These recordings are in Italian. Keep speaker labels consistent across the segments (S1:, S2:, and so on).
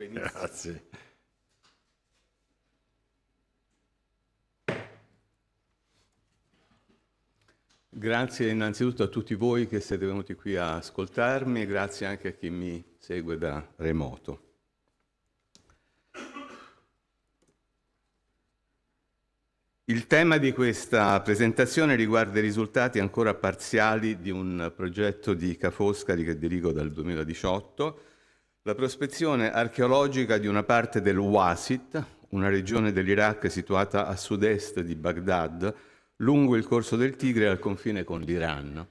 S1: Benissimo.
S2: Grazie.
S1: Grazie innanzitutto a tutti voi che siete venuti qui a ascoltarmi e grazie anche a chi mi segue da remoto. Il tema di questa presentazione riguarda i risultati ancora parziali di un progetto di Ca' Foscari che dirigo dal 2018, la prospezione archeologica di una parte del Wasit, una regione dell'Iraq situata a sud-est di Baghdad, lungo il corso del Tigre al confine con l'Iran.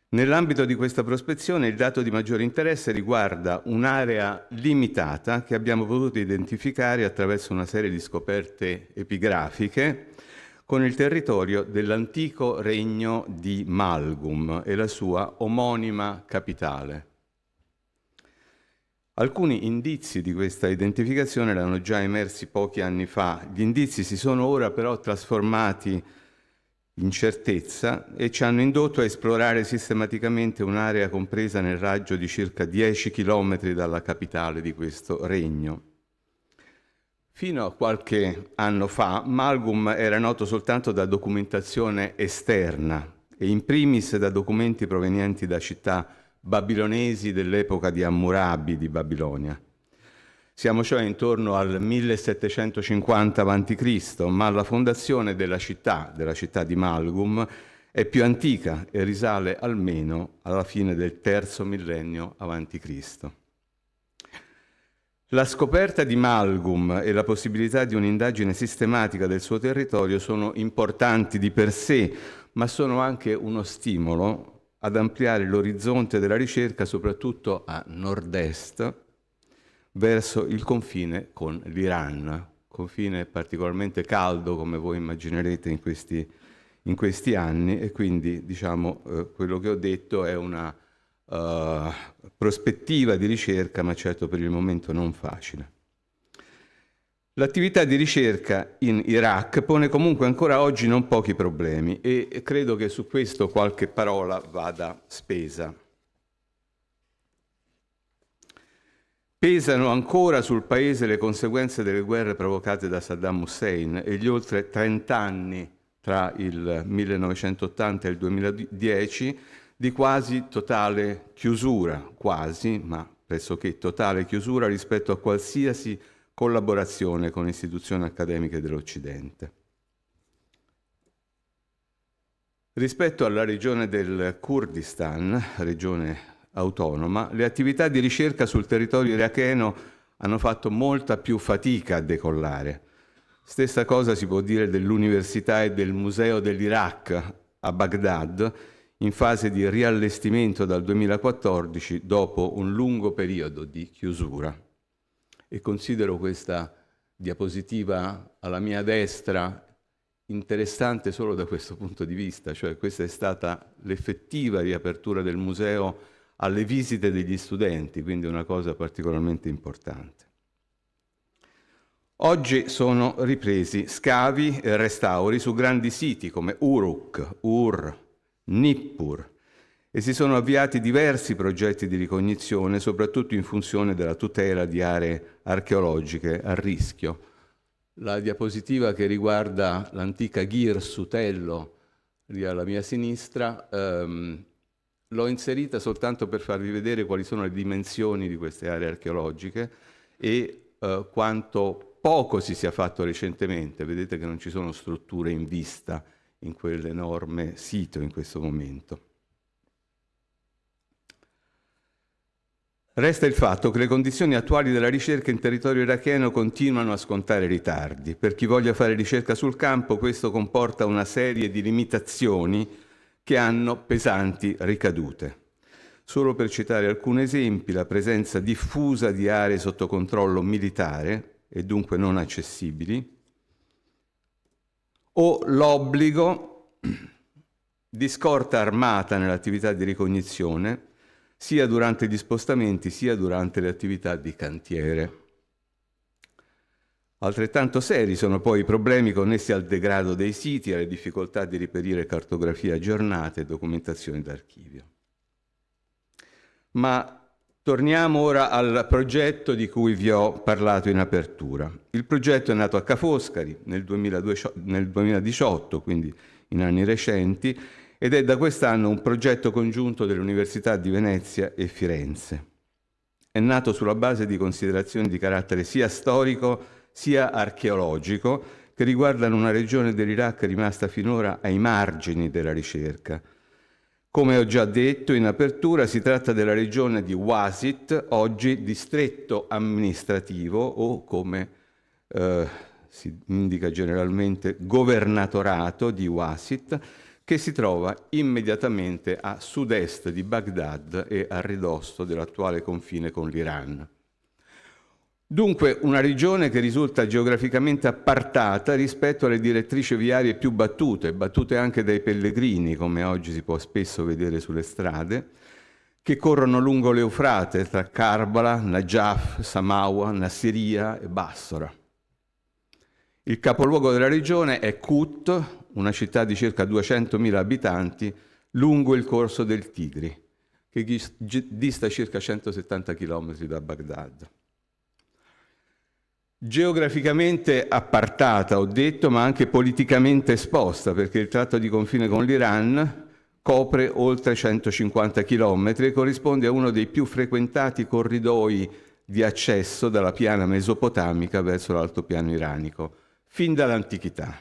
S1: Nell'ambito di questa prospezione il dato di maggiore interesse riguarda un'area limitata che abbiamo potuto identificare attraverso una serie di scoperte epigrafiche con il territorio dell'antico regno di Malgum e la sua omonima capitale. Alcuni indizi di questa identificazione erano già emersi pochi anni fa. Gli indizi si sono ora però trasformati in certezza e ci hanno indotto a esplorare sistematicamente un'area compresa nel raggio di circa 10 chilometri dalla capitale di questo regno. Fino a qualche anno fa Malgum era noto soltanto da documentazione esterna e in primis da documenti provenienti da città babilonesi dell'epoca di Hammurabi di Babilonia. Siamo cioè intorno al 1750 a.C., ma la fondazione della città di Malgum, è più antica e risale almeno alla fine del terzo millennio a.C. La scoperta di Malgum e la possibilità di un'indagine sistematica del suo territorio sono importanti di per sé, ma sono anche uno stimolo ad ampliare l'orizzonte della ricerca, soprattutto a nord-est, verso il confine con l'Iran, confine particolarmente caldo, come voi immaginerete in questi anni, e quindi diciamo quello che ho detto è una prospettiva di ricerca, ma certo per il momento non facile. L'attività di ricerca in Iraq pone comunque ancora oggi non pochi problemi e credo che su questo qualche parola vada spesa. Pesano ancora sul paese le conseguenze delle guerre provocate da Saddam Hussein e gli oltre 30 anni tra il 1980 e il 2010 di quasi totale chiusura, quasi, ma pressoché totale chiusura rispetto a qualsiasi collaborazione con istituzioni accademiche dell'Occidente. Rispetto alla regione del Kurdistan, regione autonoma, le attività di ricerca sul territorio iracheno hanno fatto molta più fatica a decollare. Stessa cosa si può dire dell'Università e del Museo dell'Iraq a Baghdad, in fase di riallestimento dal 2014 dopo un lungo periodo di chiusura. E considero questa diapositiva alla mia destra interessante solo da questo punto di vista, cioè questa è stata l'effettiva riapertura del museo alle visite degli studenti, quindi una cosa particolarmente importante. Oggi sono ripresi scavi e restauri su grandi siti come Uruk, Ur, Nippur, e si sono avviati diversi progetti di ricognizione, soprattutto in funzione della tutela di aree archeologiche a rischio. La diapositiva che riguarda l'antica Gir Sutello, lì alla mia sinistra, l'ho inserita soltanto per farvi vedere quali sono le dimensioni di queste aree archeologiche e quanto poco si sia fatto recentemente. Vedete che non ci sono strutture in vista in quell'enorme sito in questo momento. Resta il fatto che le condizioni attuali della ricerca in territorio iracheno continuano a scontare ritardi. Per chi voglia fare ricerca sul campo, questo comporta una serie di limitazioni che hanno pesanti ricadute. Solo per citare alcuni esempi, la presenza diffusa di aree sotto controllo militare e dunque non accessibili, o l'obbligo di scorta armata nell'attività di ricognizione, sia durante gli spostamenti sia durante le attività di cantiere. Altrettanto seri sono poi i problemi connessi al degrado dei siti e alle difficoltà di reperire cartografie aggiornate e documentazioni d'archivio. Ma Torniamo ora al progetto di cui vi ho parlato in apertura. Il progetto è nato a Ca' Foscari nel 2018, quindi in anni recenti, ed è da quest'anno un progetto congiunto delle Università di Venezia e Firenze. È nato sulla base di considerazioni di carattere sia storico sia archeologico che riguardano una regione dell'Iraq rimasta finora ai margini della ricerca. Come ho già detto in apertura, si tratta della regione di Wasit, oggi distretto amministrativo o, come si indica generalmente, governatorato di Wasit, che si trova immediatamente a sud-est di Baghdad e a ridosso dell'attuale confine con l'Iran. Dunque una regione che risulta geograficamente appartata rispetto alle direttrici viarie più battute anche dai pellegrini, come oggi si può spesso vedere sulle strade, che corrono lungo l'Eufrate tra Karbala, Najaf, Samawa, Nassiriya e Bassora. Il capoluogo della regione è Kut, una città di circa 200.000 abitanti, lungo il corso del Tigri, che dista circa 170 km da Baghdad. Geograficamente appartata, ho detto, ma anche politicamente esposta, perché il tratto di confine con l'Iran copre oltre 150 km e corrisponde a uno dei più frequentati corridoi di accesso dalla piana mesopotamica verso l'altopiano iranico, fin dall'antichità.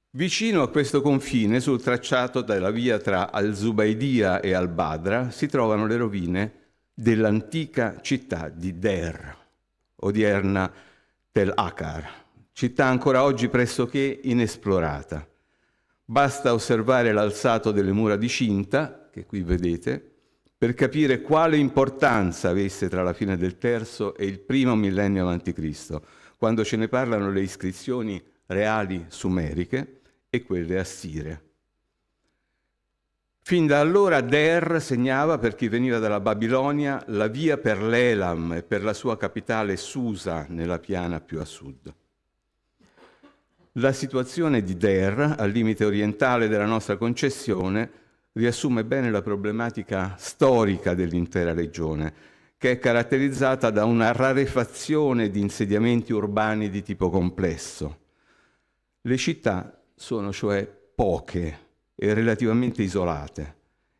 S1: Vicino a questo confine, sul tracciato della via tra Al-Zubaydia e Al-Badra, si trovano le rovine dell'antica città di Der, odierna Tel Akar, città ancora oggi pressoché inesplorata. Basta osservare l'alzato delle mura di cinta, che qui vedete, per capire quale importanza avesse tra la fine del III e il primo millennio a.C., quando ce ne parlano le iscrizioni reali sumeriche e quelle assire. Fin da allora Der segnava, per chi veniva dalla Babilonia, la via per l'Elam e per la sua capitale Susa, nella piana più a sud. La situazione di Der, al limite orientale della nostra concessione, riassume bene la problematica storica dell'intera regione, che è caratterizzata da una rarefazione di insediamenti urbani di tipo complesso. Le città sono cioè poche e relativamente isolate.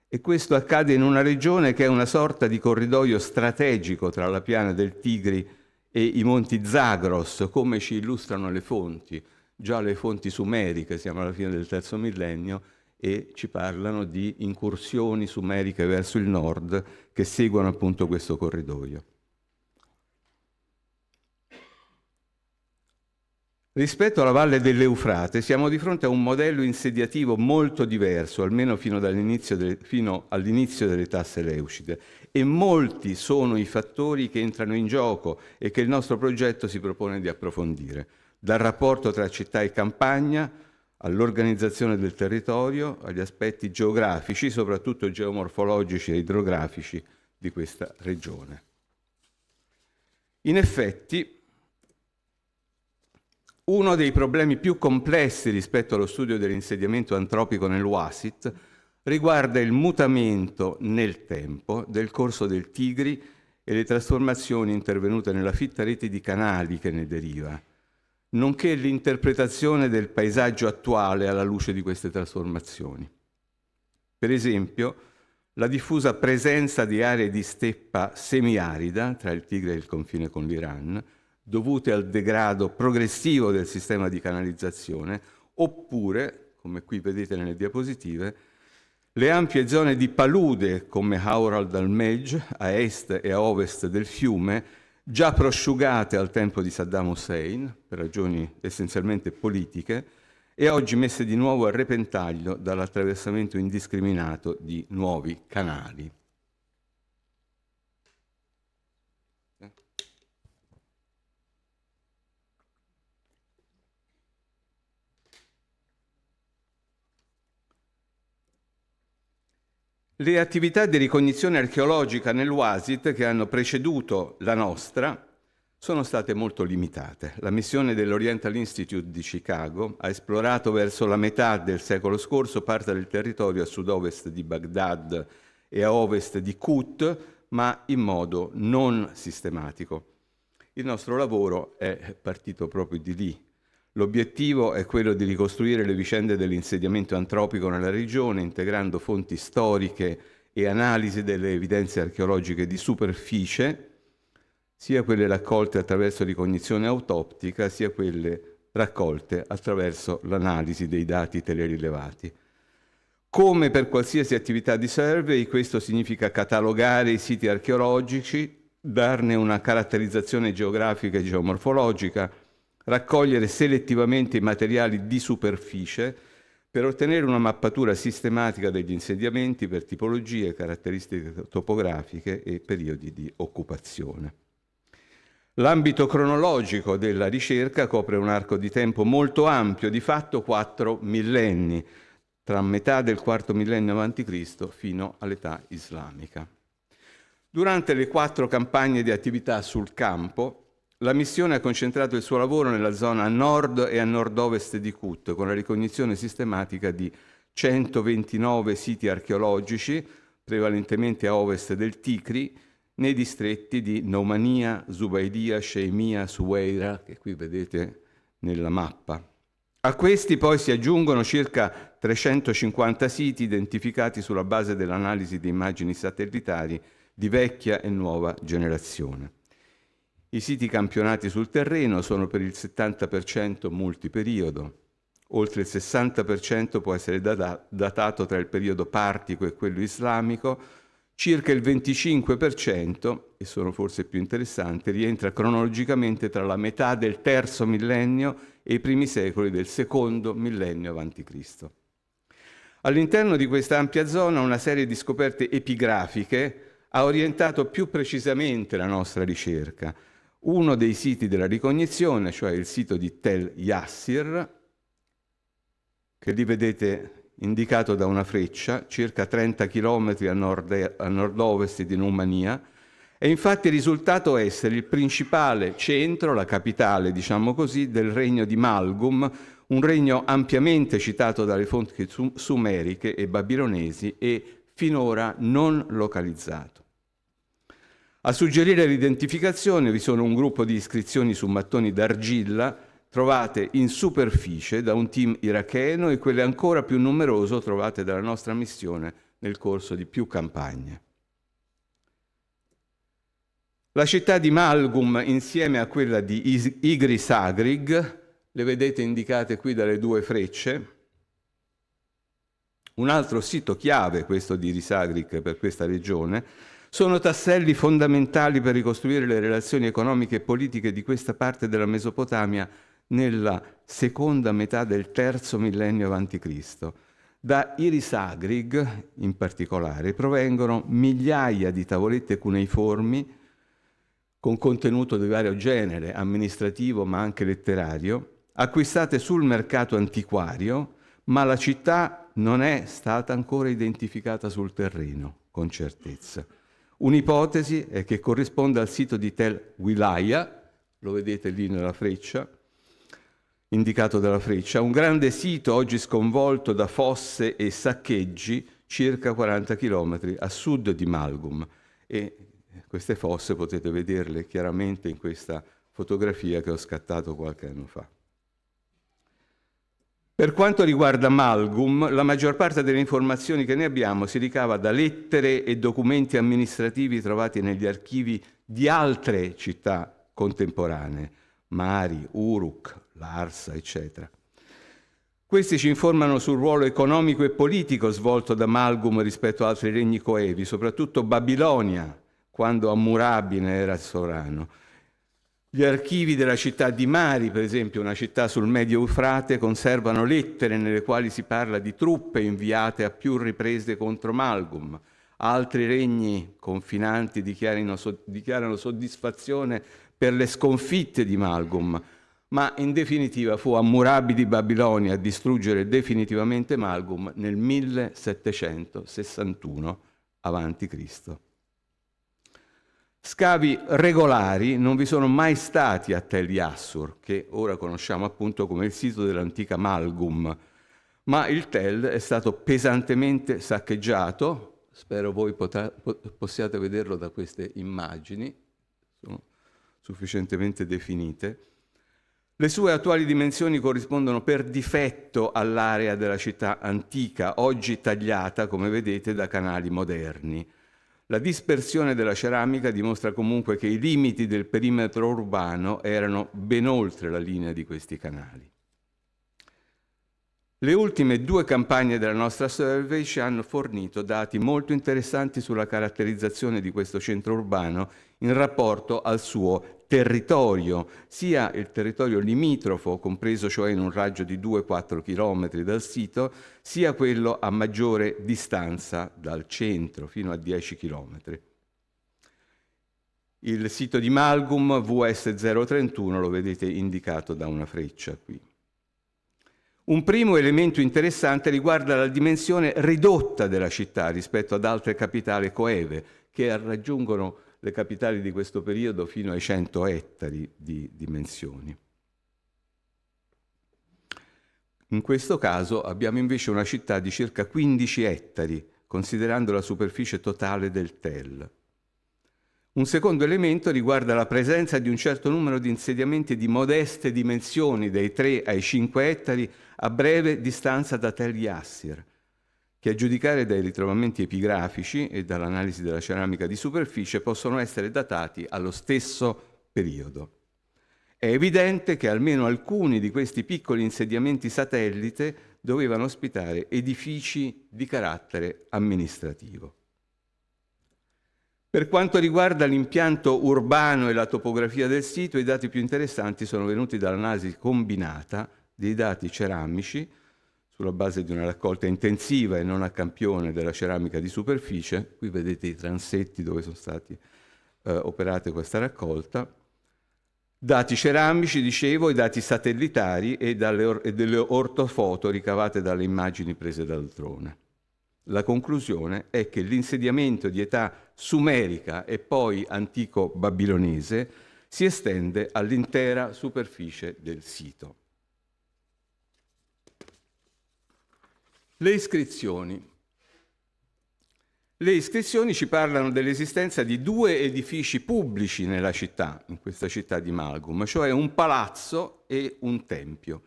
S1: E questo accade in una regione che è una sorta di corridoio strategico tra la piana del Tigri e i monti Zagros, come ci illustrano le fonti. Già le fonti sumeriche, siamo alla fine del III millennio, e ci parlano di incursioni sumeriche verso il nord che seguono appunto questo corridoio. Rispetto alla valle dell'Eufrate siamo di fronte a un modello insediativo molto diverso, almeno fino all'inizio dell'età seleucide, e molti sono i fattori che entrano in gioco e che il nostro progetto si propone di approfondire, dal rapporto tra città e campagna, all'organizzazione del territorio, agli aspetti geografici, soprattutto geomorfologici e idrografici di questa regione. In effetti, uno dei problemi più complessi rispetto allo studio dell'insediamento antropico nel Wasit riguarda il mutamento nel tempo del corso del Tigri e le trasformazioni intervenute nella fitta rete di canali che ne deriva, nonché l'interpretazione del paesaggio attuale alla luce di queste trasformazioni. Per esempio, la diffusa presenza di aree di steppa semiarida tra il Tigri e il confine con l'Iran, dovute al degrado progressivo del sistema di canalizzazione, oppure, come qui vedete nelle diapositive, le ampie zone di palude come Haural al-Medj a est e a ovest del fiume, già prosciugate al tempo di Saddam Hussein, per ragioni essenzialmente politiche, e oggi messe di nuovo a repentaglio dall'attraversamento indiscriminato di nuovi canali. Le attività di ricognizione archeologica nel Wasit che hanno preceduto la nostra sono state molto limitate. La missione dell'Oriental Institute di Chicago ha esplorato verso la metà del secolo scorso parte del territorio a sud-ovest di Baghdad e a ovest di Kut, ma in modo non sistematico. Il nostro lavoro è partito proprio di lì. L'obiettivo è quello di ricostruire le vicende dell'insediamento antropico nella regione, integrando fonti storiche e analisi delle evidenze archeologiche di superficie, sia quelle raccolte attraverso ricognizione autoptica, sia quelle raccolte attraverso l'analisi dei dati telerilevati. Come per qualsiasi attività di survey, questo significa catalogare i siti archeologici, darne una caratterizzazione geografica e geomorfologica, raccogliere selettivamente i materiali di superficie per ottenere una mappatura sistematica degli insediamenti per tipologie, caratteristiche topografiche e periodi di occupazione. L'ambito cronologico della ricerca copre un arco di tempo molto ampio, di fatto 4 millenni, tra metà del IV millennio a.C. fino all'età islamica. Durante le 4 campagne di attività sul campo, la missione ha concentrato il suo lavoro nella zona a nord e a nord-ovest di Kut, con la ricognizione sistematica di 129 siti archeologici, prevalentemente a ovest del Tikri, nei distretti di Nomania, Zubaydia, Sheimia, Suweira, che qui vedete nella mappa. A questi poi si aggiungono circa 350 siti identificati sulla base dell'analisi di immagini satellitari di vecchia e nuova generazione. I siti campionati sul terreno sono per il 70% multiperiodo, oltre il 60% può essere datato tra il periodo partico e quello islamico, circa il 25%, e sono forse più interessanti, rientra cronologicamente tra la metà del III millennio e i primi secoli del II millennio a.C. All'interno di questa ampia zona una serie di scoperte epigrafiche ha orientato più precisamente la nostra ricerca. Uno dei siti della ricognizione, cioè il sito di Tel Yassir, che lì vedete indicato da una freccia, circa 30 km a nord-ovest di Numania, è infatti risultato essere il principale centro, la capitale, diciamo così, del regno di Malgum, un regno ampiamente citato dalle fonti sumeriche e babilonesi e finora non localizzato. A suggerire l'identificazione vi sono un gruppo di iscrizioni su mattoni d'argilla trovate in superficie da un team iracheno e quelle ancora più numerose trovate dalla nostra missione nel corso di più campagne. La città di Malgum, insieme a quella di Igri-Sagrig, le vedete indicate qui dalle 2 frecce, un altro sito chiave, questo di Igri-Sagrig per questa regione, sono tasselli fondamentali per ricostruire le relazioni economiche e politiche di questa parte della Mesopotamia nella seconda metà del III millennio a.C. Da Irisagrig, in particolare, provengono migliaia di tavolette cuneiformi con contenuto di vario genere, amministrativo ma anche letterario, acquistate sul mercato antiquario, ma la città non è stata ancora identificata sul terreno, con certezza. Un'ipotesi è che corrisponda al sito di Tel Wilaya, lo vedete lì nella freccia, indicato dalla freccia, un grande sito oggi sconvolto da fosse e saccheggi circa 40 km a sud di Malgum, e queste fosse potete vederle chiaramente in questa fotografia che ho scattato qualche anno fa. Per quanto riguarda Malgum, la maggior parte delle informazioni che ne abbiamo si ricava da lettere e documenti amministrativi trovati negli archivi di altre città contemporanee, Mari, Uruk, Larsa, eccetera. Questi ci informano sul ruolo economico e politico svolto da Malgum rispetto ad altri regni coevi, soprattutto Babilonia, quando Hammurabi ne era sovrano. Gli archivi della città di Mari, per esempio, una città sul Medio Eufrate, conservano lettere nelle quali si parla di truppe inviate a più riprese contro Malgum. Altri regni confinanti dichiarano soddisfazione per le sconfitte di Malgum, ma in definitiva fu Hammurabi di Babilonia a distruggere definitivamente Malgum nel 1761 a.C. Scavi regolari non vi sono mai stati a Tel Yassur, che ora conosciamo appunto come il sito dell'antica Malgum, ma il Tel è stato pesantemente saccheggiato, spero voi possiate vederlo da queste immagini, sono sufficientemente definite. Le sue attuali dimensioni corrispondono per difetto all'area della città antica, oggi tagliata, come vedete, da canali moderni. La dispersione della ceramica dimostra comunque che i limiti del perimetro urbano erano ben oltre la linea di questi canali. Le ultime 2 campagne della nostra survey ci hanno fornito dati molto interessanti sulla caratterizzazione di questo centro urbano in rapporto al suo territorio, sia il territorio limitrofo, compreso cioè in un raggio di 2-4 km dal sito, sia quello a maggiore distanza dal centro, fino a 10 km. Il sito di Malgum VS031 lo vedete indicato da una freccia qui. Un primo elemento interessante riguarda la dimensione ridotta della città rispetto ad altre capitali coeve, che raggiungono le capitali di questo periodo fino ai 100 ettari di dimensioni. In questo caso abbiamo invece una città di circa 15 ettari, considerando la superficie totale del Tel. Un secondo elemento riguarda la presenza di un certo numero di insediamenti di modeste dimensioni, dai 3 ai 5 ettari, a breve distanza da Tel Yassir, che a giudicare dai ritrovamenti epigrafici e dall'analisi della ceramica di superficie possono essere datati allo stesso periodo. È evidente che almeno alcuni di questi piccoli insediamenti satellite dovevano ospitare edifici di carattere amministrativo. Per quanto riguarda l'impianto urbano e la topografia del sito, i dati più interessanti sono venuti dall'analisi combinata dei dati ceramici sulla base di una raccolta intensiva e non a campione della ceramica di superficie. Qui vedete i transetti dove sono stati operate questa raccolta. Dati ceramici, dicevo, i dati satellitari e delle ortofoto ricavate dalle immagini prese dal drone. La conclusione è che l'insediamento di età sumerica e poi antico babilonese si estende all'intera superficie del sito. Le iscrizioni. Le iscrizioni ci parlano dell'esistenza di 2 edifici pubblici nella città, in questa città di Malgum, cioè un palazzo e un tempio.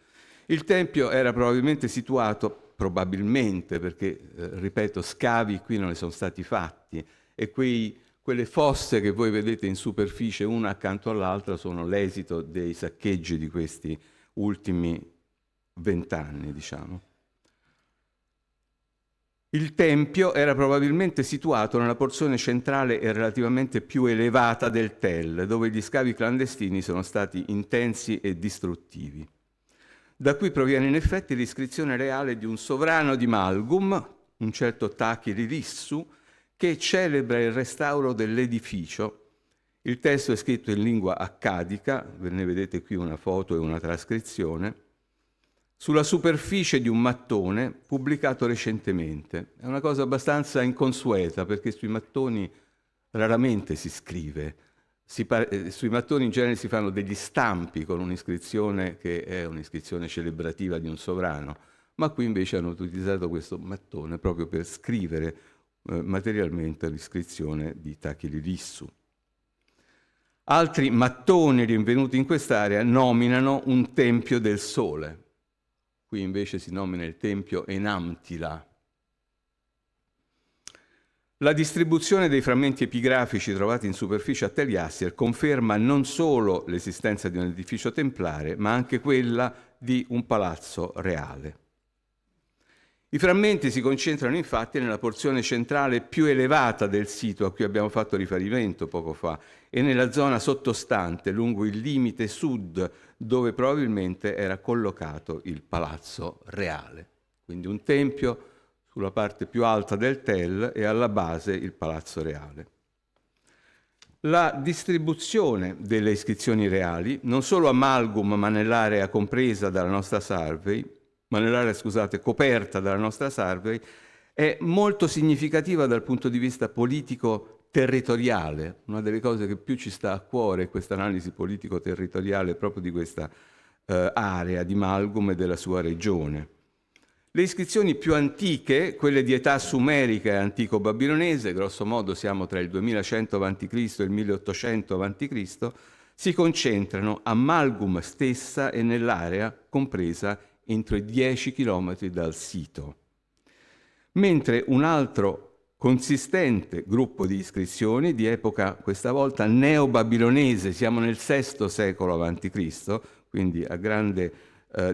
S1: Il tempio era probabilmente situato, perché, ripeto, scavi qui non ne sono stati fatti, e quelle fosse che voi vedete in superficie una accanto all'altra sono l'esito dei saccheggi di questi ultimi 20 anni, diciamo. Il tempio era probabilmente situato nella porzione centrale e relativamente più elevata del Tel, dove gli scavi clandestini sono stati intensi e distruttivi. Da qui proviene in effetti l'iscrizione reale di un sovrano di Malgum, un certo Taki-Lilissu, che celebra il restauro dell'edificio. Il testo è scritto in lingua accadica, ve ne vedete qui una foto e una trascrizione, sulla superficie di un mattone pubblicato recentemente. È una cosa abbastanza inconsueta, perché sui mattoni raramente si scrive. Sui mattoni in genere si fanno degli stampi con un'iscrizione che è un'iscrizione celebrativa di un sovrano, ma qui invece hanno utilizzato questo mattone proprio per scrivere materialmente l'iscrizione di Taki-Lilissu. Altri mattoni rinvenuti in quest'area nominano un tempio del sole. Qui invece si nomina il tempio Enamtila. La distribuzione dei frammenti epigrafici trovati in superficie a Tel Yassir conferma non solo l'esistenza di un edificio templare, ma anche quella di un palazzo reale. I frammenti si concentrano infatti nella porzione centrale più elevata del sito, a cui abbiamo fatto riferimento poco fa, e nella zona sottostante, lungo il limite sud, dove probabilmente era collocato il palazzo reale. Quindi un tempio sulla parte più alta del Tel e alla base il palazzo reale. La distribuzione delle iscrizioni reali, non solo a Malgum ma nell'area compresa dalla nostra survey, coperta dalla nostra survey, è molto significativa dal punto di vista politico territoriale. Una delle cose che più ci sta a cuore è questa analisi politico-territoriale proprio di questa area di Malgum e della sua regione. Le iscrizioni più antiche, quelle di età sumerica e antico-babilonese, grosso modo siamo tra il 2100 a.C. e il 1800 a.C., si concentrano a Malgum stessa e nell'area compresa entro i 10 chilometri dal sito. Mentre un altro consistente gruppo di iscrizioni di epoca questa volta neobabilonese, siamo nel VI secolo a.C., quindi a grande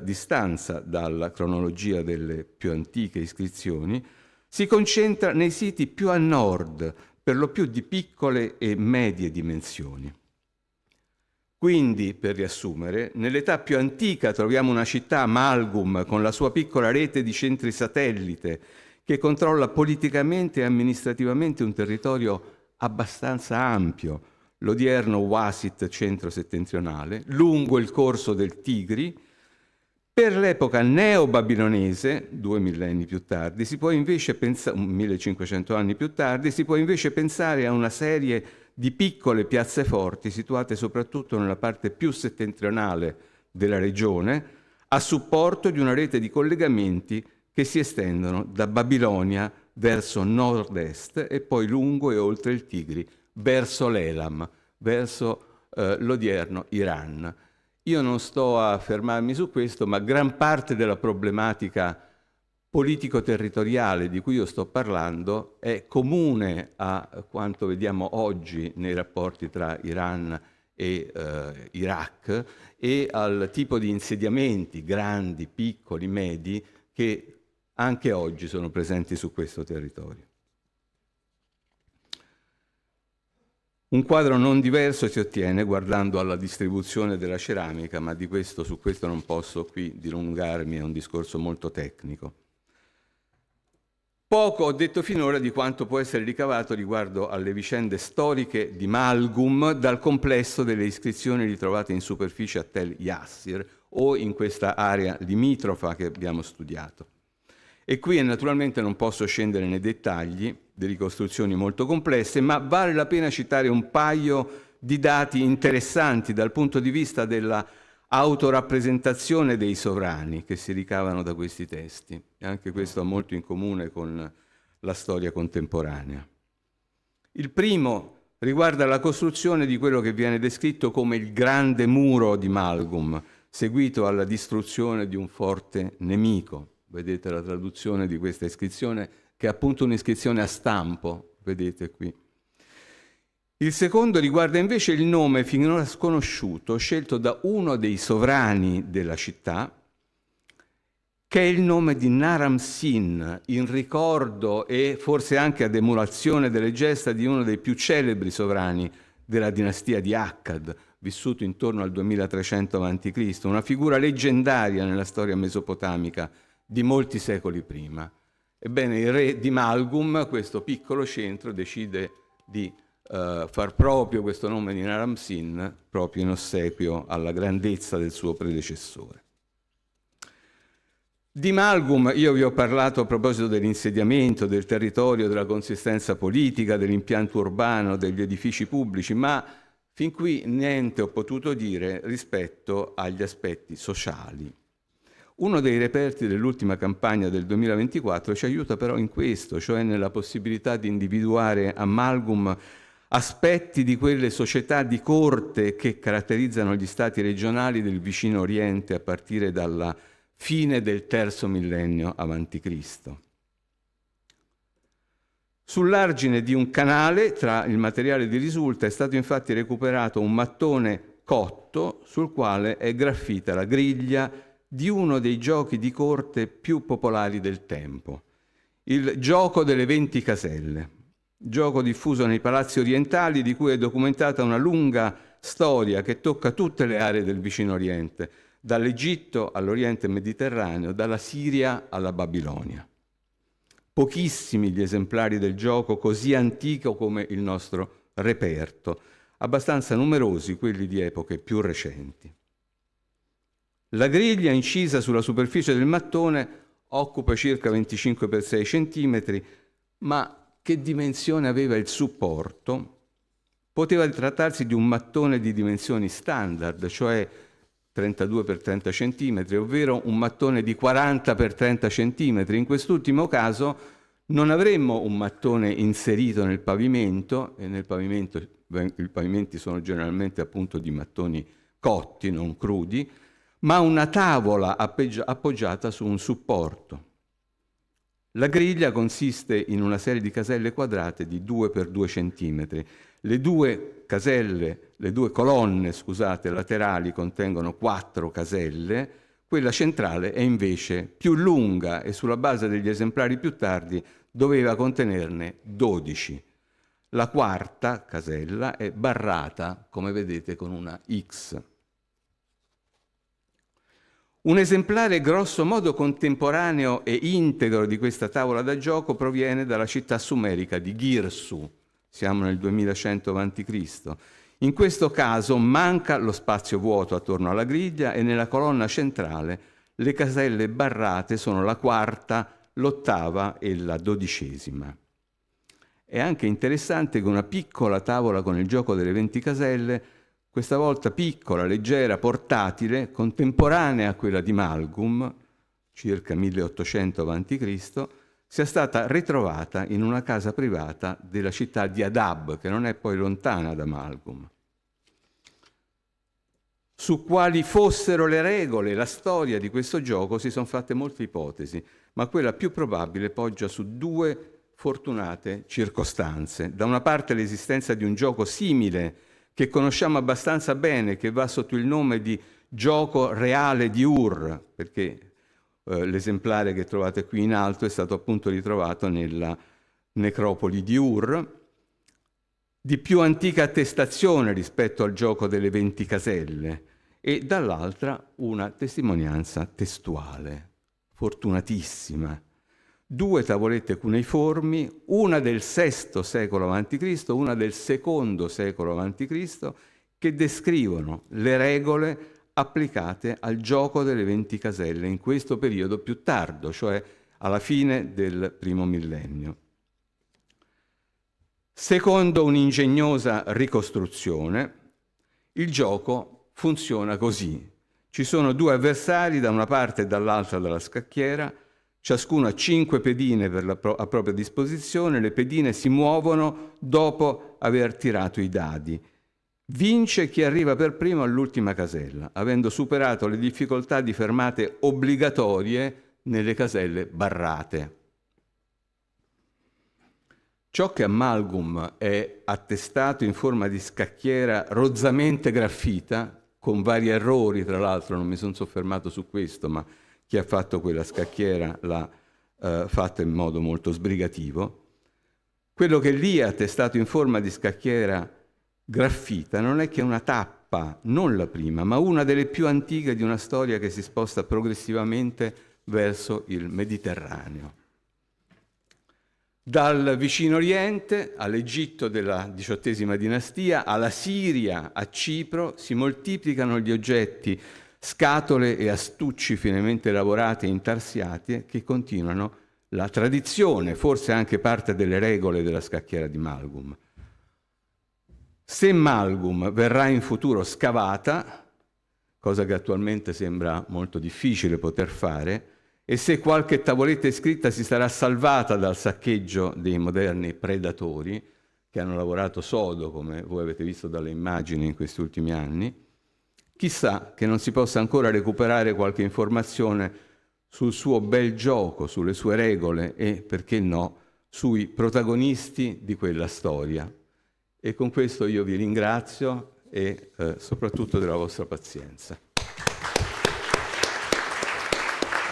S1: distanza dalla cronologia delle più antiche iscrizioni, si concentra nei siti più a nord, per lo più di piccole e medie dimensioni. Quindi, per riassumere, nell'età più antica troviamo una città, Malgum, con la sua piccola rete di centri satellite, che controlla politicamente e amministrativamente un territorio abbastanza ampio, l'odierno Wasit centro-settentrionale, lungo il corso del Tigri. Per l'epoca neo-babilonese, 2 millenni più tardi, si può invece 1500 anni più tardi, si può invece pensare a una serie di piccole piazze forti situate soprattutto nella parte più settentrionale della regione, a supporto di una rete di collegamenti che si estendono da Babilonia verso nord-est e poi lungo e oltre il Tigri, verso l'Elam, verso l'odierno Iran. Io non sto a fermarmi su questo, ma gran parte della problematica politico-territoriale di cui io sto parlando è comune a quanto vediamo oggi nei rapporti tra Iran e Iraq e al tipo di insediamenti grandi, piccoli, medi che anche oggi sono presenti su questo territorio. Un quadro non diverso si ottiene guardando alla distribuzione della ceramica, ma su questo non posso qui dilungarmi, è un discorso molto tecnico. Poco ho detto finora di quanto può essere ricavato riguardo alle vicende storiche di Malgum dal complesso delle iscrizioni ritrovate in superficie a Tel Yassir o in questa area limitrofa che abbiamo studiato. E qui naturalmente non posso scendere nei dettagli di ricostruzioni molto complesse, ma vale la pena citare un paio di dati interessanti dal punto di vista della autorappresentazione dei sovrani che si ricavano da questi testi. E anche questo ha molto in comune con la storia contemporanea. Il primo riguarda la costruzione di quello che viene descritto come il grande muro di Malgum, seguito alla distruzione di un forte nemico. Vedete la traduzione di questa iscrizione, che è appunto un'iscrizione a stampo, vedete qui. Il secondo riguarda invece il nome finora sconosciuto, scelto da uno dei sovrani della città, che è il nome di Naram Sin, in ricordo e forse anche ad emulazione delle gesta di uno dei più celebri sovrani della dinastia di Akkad, vissuto intorno al 2300 a.C., una figura leggendaria nella storia mesopotamica di molti secoli prima. Ebbene, il re di Malgum, questo piccolo centro, decide di far proprio questo nome di Naram Sin, proprio in ossequio alla grandezza del suo predecessore. Di Malgum io vi ho parlato a proposito dell'insediamento, del territorio, della consistenza politica, dell'impianto urbano, degli edifici pubblici, ma fin qui niente ho potuto dire rispetto agli aspetti sociali. Uno dei reperti dell'ultima campagna del 2024 ci aiuta però in questo, cioè nella possibilità di individuare a Malgum aspetti di quelle società di corte che caratterizzano gli stati regionali del vicino Oriente a partire dalla fine del terzo millennio a.C. Sull'argine di un canale, tra il materiale di risulta, è stato infatti recuperato un mattone cotto sul quale è graffita la griglia di uno dei giochi di corte più popolari del tempo, il gioco delle 20 caselle, gioco diffuso nei palazzi orientali di cui è documentata una lunga storia che tocca tutte le aree del vicino Oriente, dall'Egitto all'Oriente Mediterraneo, dalla Siria alla Babilonia. Pochissimi gli esemplari del gioco così antico come il nostro reperto, abbastanza numerosi quelli di epoche più recenti. La griglia incisa sulla superficie del mattone occupa circa 25 x 6 cm, ma che dimensione aveva il supporto. Poteva trattarsi di un mattone di dimensioni standard, cioè 32 x 30 cm, ovvero un mattone di 40 x 30 cm. In quest'ultimo caso non avremmo un mattone inserito nel pavimento, e nel pavimento i pavimenti sono generalmente appunto di mattoni cotti, non crudi, ma una tavola appoggiata su un supporto. La griglia consiste in una serie di caselle quadrate di 2 x 2 cm. Le due colonne, laterali contengono 4 caselle, quella centrale è invece più lunga e sulla base degli esemplari più tardi doveva contenerne 12. La quarta casella è barrata, come vedete, con una X. Un esemplare grosso modo contemporaneo e integro di questa tavola da gioco proviene dalla città sumerica di Girsu. Siamo nel 2100 a.C. In questo caso manca lo spazio vuoto attorno alla griglia e nella colonna centrale le caselle barrate sono la quarta, l'8ª e la 12ª. È anche interessante che una piccola tavola con il gioco delle 20 caselle, questa volta piccola, leggera, portatile, contemporanea a quella di Malgum, circa 1800 a.C., sia stata ritrovata in una casa privata della città di Adab, che non è poi lontana da Malgum. Su quali fossero le regole e la storia di questo gioco si sono fatte molte ipotesi, ma quella più probabile poggia su 2 fortunate circostanze. Da una parte l'esistenza di un gioco simile che conosciamo abbastanza bene, che va sotto il nome di gioco reale di Ur, perché l'esemplare che trovate qui in alto è stato appunto ritrovato nella necropoli di Ur, di più antica attestazione rispetto al gioco delle 20 caselle, e dall'altra una testimonianza testuale, fortunatissima. 2 tavolette cuneiformi, una del VI secolo a.C., una del II secolo a.C., che descrivono le regole applicate al gioco delle 20 caselle in questo periodo più tardo, cioè alla fine del primo millennio. Secondo un'ingegnosa ricostruzione, il gioco funziona così. Ci sono 2 avversari da una parte e dall'altra della scacchiera, ciascuno ha 5 pedine a propria disposizione, le pedine si muovono dopo aver tirato i dadi. Vince chi arriva per primo all'ultima casella, avendo superato le difficoltà di fermate obbligatorie nelle caselle barrate. Ciò che a Malgum è attestato in forma di scacchiera rozzamente graffita, con vari errori, tra l'altro non mi sono soffermato su questo, ma chi ha fatto quella scacchiera l'ha fatto in modo molto sbrigativo. Quello che lì è attestato in forma di scacchiera graffita non è che una tappa, non la prima, ma una delle più antiche di una storia che si sposta progressivamente verso il Mediterraneo. Dal vicino Oriente all'Egitto della XVIII dinastia, alla Siria, a Cipro, si moltiplicano gli oggetti, scatole e astucci finemente lavorati e intarsiati che continuano la tradizione, forse anche parte delle regole della scacchiera di Malgum. Se Malgum verrà in futuro scavata, cosa che attualmente sembra molto difficile poter fare, e se qualche tavoletta iscritta si sarà salvata dal saccheggio dei moderni predatori, che hanno lavorato sodo, come voi avete visto dalle immagini in questi ultimi anni, chissà che non si possa ancora recuperare qualche informazione sul suo bel gioco, sulle sue regole e, perché no, sui protagonisti di quella storia. E con questo io vi ringrazio e soprattutto della vostra pazienza.